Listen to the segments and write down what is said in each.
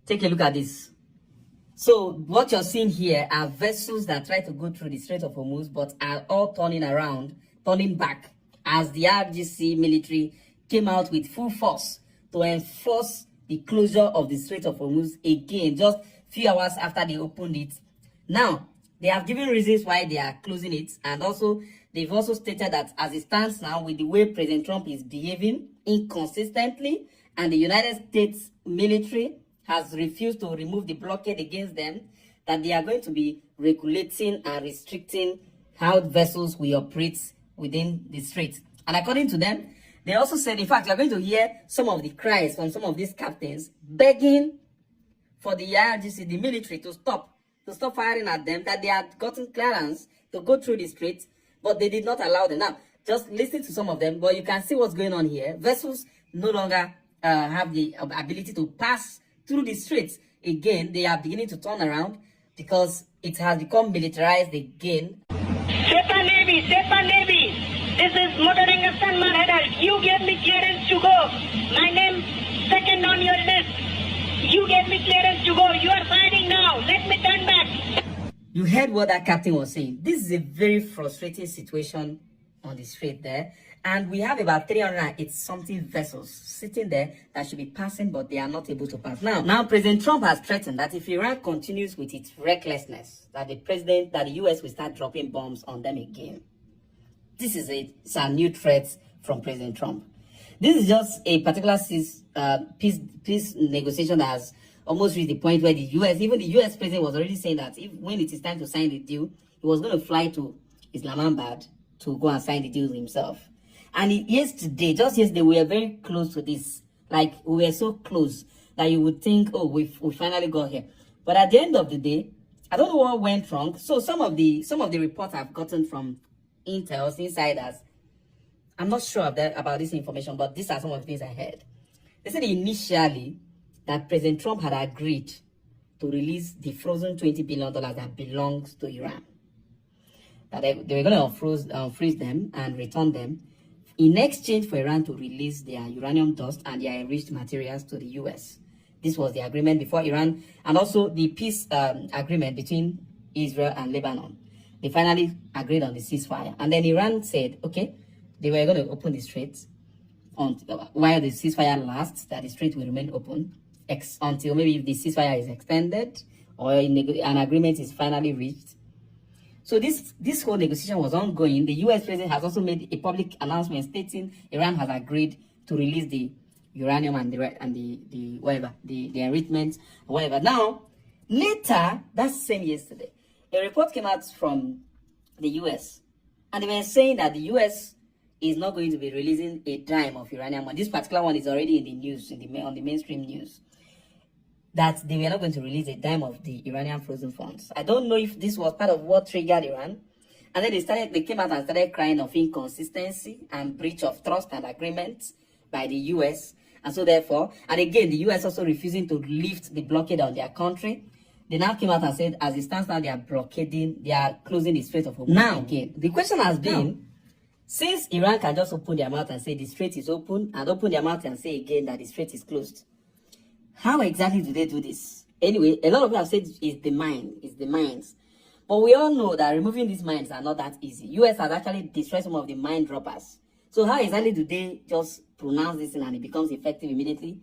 Take a look at this. So what you're seeing here are vessels that try to go through the Strait of Hormuz, but are all turning around, turning back, as the RGC military came out with full force to enforce the closure of the Strait of Hormuz again, just a few hours after they opened it. Now, they have given reasons why they are closing it, and also they've also stated that as it stands now, with the way President Trump is behaving inconsistently, and the United States military has refused to remove the blockade against them, that they are going to be regulating and restricting how vessels will operate within the strait. And according to them, they also said, in fact, you're going to hear some of the cries from some of these captains begging for the IRGC, the military, to stop firing at them, that they had gotten clearance to go through the strait, but they did not allow them. Now, just listen to some of them, but you can see what's going on here. Vessels no longer have the ability to pass through the straits. Again, they are beginning to turn around because it has become militarized again. SEPA Navy, this is Motoring Salman Haidar. You gave me clearance to go. My name second on your list. You gave me clearance to go. You are fighting now. Let me turn back. You heard what that captain was saying. This is a very frustrating situation on the strait there. And we have about 308 something vessels sitting there that should be passing, but they are not able to pass. Now, President Trump has threatened that if Iran continues with its recklessness, that the US will start dropping bombs on them again. This is a new threat from President Trump. This is just a particular peace negotiation that has almost reached the point where even the US president was already saying that when it is time to sign the deal, he was going to fly to Islamabad to go and sign the deal himself. And just yesterday, we were very close to this. Like, we were so close that you would think, oh, we finally got here. But at the end of the day, I don't know what went wrong. So some of the reports I've gotten from intel, insiders, I'm not sure about this information, but these are some of the things I heard. They said initially that President Trump had agreed to release the frozen $20 billion that belongs to Iran. That they were going to unfreeze them and return them in exchange for Iran to release their uranium dust and their enriched materials to the US. This was the agreement before Iran, and also the peace agreement between Israel and Lebanon. They finally agreed on the ceasefire. And then Iran said, okay, they were going to open the straits while the ceasefire lasts, that the strait will remain open until maybe the ceasefire is extended or an agreement is finally reached. So this whole negotiation was ongoing. The US president has also made a public announcement stating Iran has agreed to release the uranium and the enrichment, whatever. Now, later, that same yesterday, a report came out from the US, and they were saying that the US is not going to be releasing a dime of uranium. And this particular one is already in the news, on the mainstream news, that they were not going to release a dime of the Iranian frozen funds. I don't know if this was part of what triggered Iran. And then they came out and started crying of inconsistency and breach of trust and agreement by the US. And so therefore, and again, the US also refusing to lift the blockade on their country. They now came out and said, as it stands now, they are closing the Strait of Hormuz. Now, again, the question has been, since Iran can just open their mouth and say the strait is open, and open their mouth and say again that the strait is closed, how exactly do they do this? Anyway, a lot of people have said it's the mines. But we all know that removing these mines are not that easy. US has actually destroyed some of the mine droppers. So how exactly do they just pronounce this and it becomes effective immediately?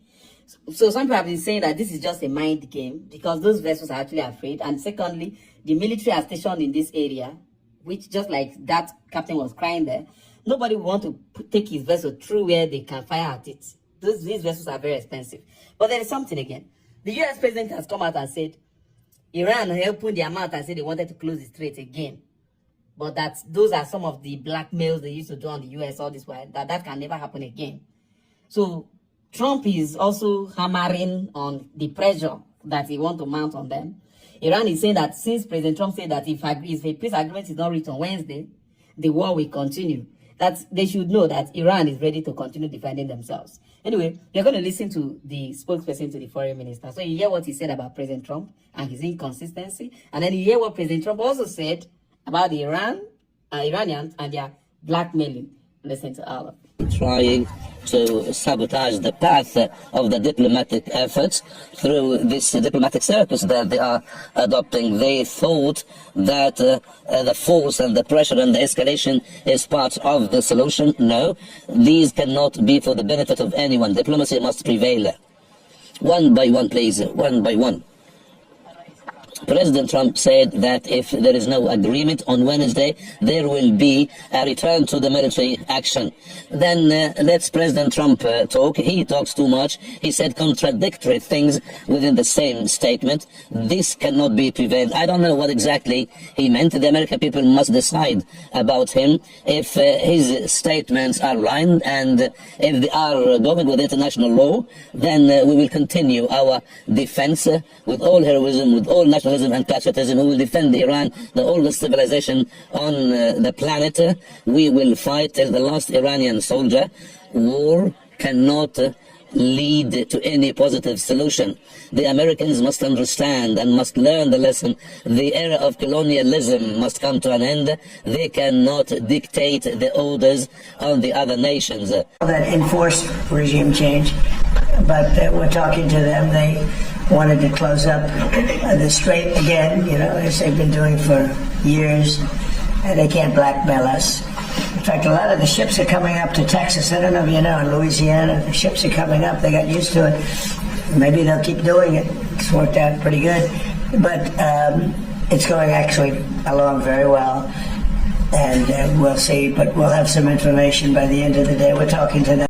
So some people have been saying that this is just a mind game because those vessels are actually afraid. And secondly, the military are stationed in this area, which just like that captain was crying there, nobody will want to take his vessel through where they can fire at it. These vessels are very expensive. But there is something again. The US president has come out and said, Iran opened their mouth and said they wanted to close the strait again. But that those are some of the blackmails they used to do on the US all this while, that can never happen again. So Trump is also hammering on the pressure that he wants to mount on them. Iran is saying that since President Trump said that if a peace agreement is not reached on Wednesday, the war will continue. That they should know that Iran is ready to continue defending themselves. Anyway, you're going to listen to the spokesperson to the foreign minister. So you hear what he said about President Trump and his inconsistency. And then you hear what President Trump also said about the Iranians and their blackmailing. Listen to all of it. trying to sabotage the path of the diplomatic efforts through this diplomatic circus that they are adopting. They thought that the force and the pressure and the escalation is part of the solution. No, these cannot be for the benefit of anyone. Diplomacy must prevail. One by one, please, one by one. President Trump said that if there is no agreement on Wednesday, there will be a return to the military action. Then let's President Trump talk. He talks too much. He said contradictory things within the same statement. This cannot be prevailed. I don't know what exactly he meant. The American people must decide about him if his statements are aligned, and if they are going with international law, then we will continue our defense with all heroism, with all nationalism and patriotism. We will defend Iran, the oldest civilization on the planet. We will fight till the last Iranian soldier. War cannot lead to any positive solution. The Americans must understand and must learn the lesson. The era of colonialism must come to an end. They cannot dictate the orders on the other nations. That enforced regime change, but we're talking to them. They wanted to close up the strait again, you know, as they've been doing for years, and they can't blackmail us. In fact, a lot of the ships are coming up to Texas. I don't know if you know, in Louisiana, the ships are coming up. They got used to it. Maybe they'll keep doing it. It's worked out pretty good. But it's going actually along very well. And we'll see. But we'll have some information by the end of the day. We're talking to them.